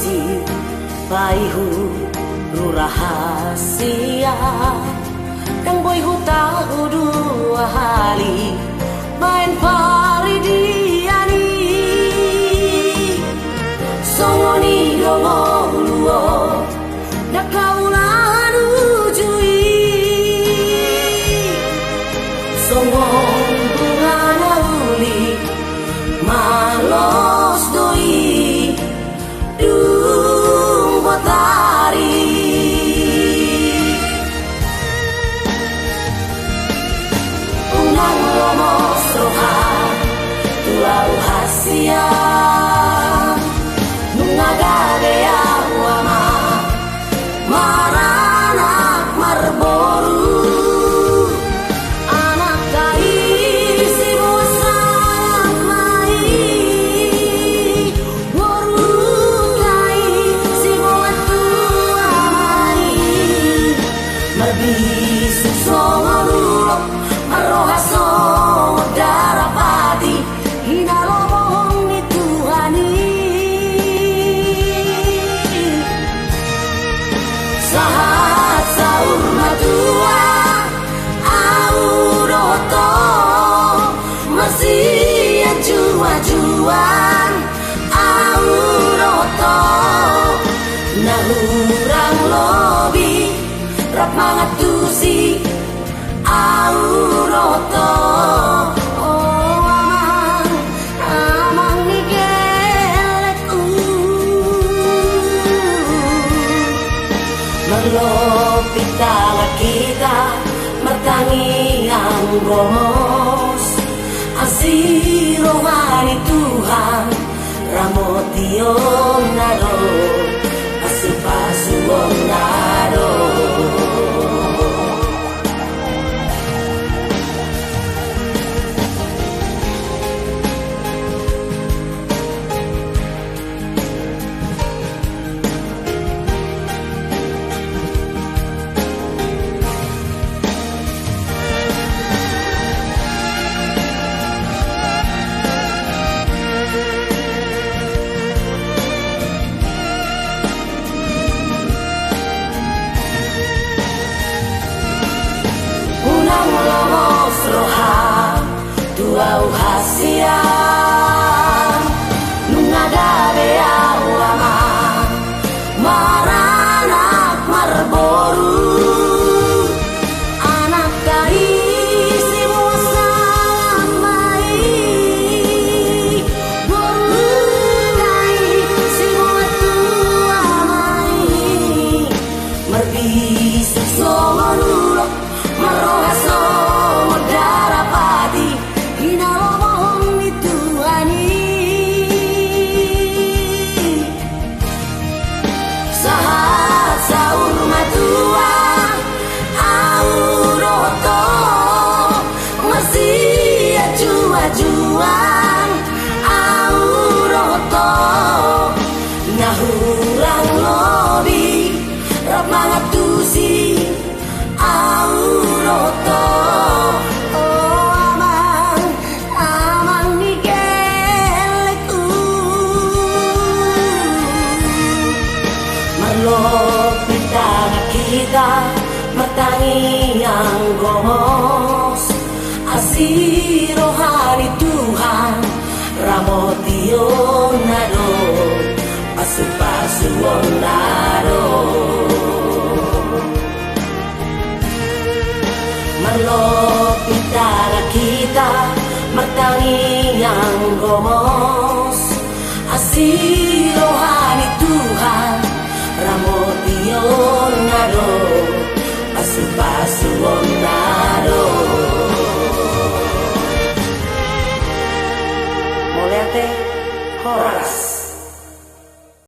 si paihu ru rahasia kang boyhu tahu dua hali main paridiani songoni dongo luo nakaulan ujui songong bunga nauli malos doi dung botari unang lomos roha tuau hasia nungagabea wama maranak marboru anak kai si bosan mai boru kai si boatu mai merbisu songoru marohaso darapati hinalomong ni Tuhani sahat saur madua auroto masih juan auroto nahurang lobi rap mangatusi auroto amang nigelku melopit tangan kita mertangi ang gomos asih rohani Tuhan ramotion nado asup-asup nado roha tuau hasia nungagabea wama maranak marboru anak kai si bosan mai boru kai si boatu mai merbisu songoru marohaso darapati hinalomong ni Tuhani sahat saur matua auroto masih juan auroto nahurang lobi rap mangatusi auroto amang nigelku melopit tangan kita mertangi ang gomos asih rohani Tuhan ramotion nado asup-asup nado melopit tangan kita mertangi ang gomos asih rohani Tuhan ramotion nado asup-asup nado Molerte Horas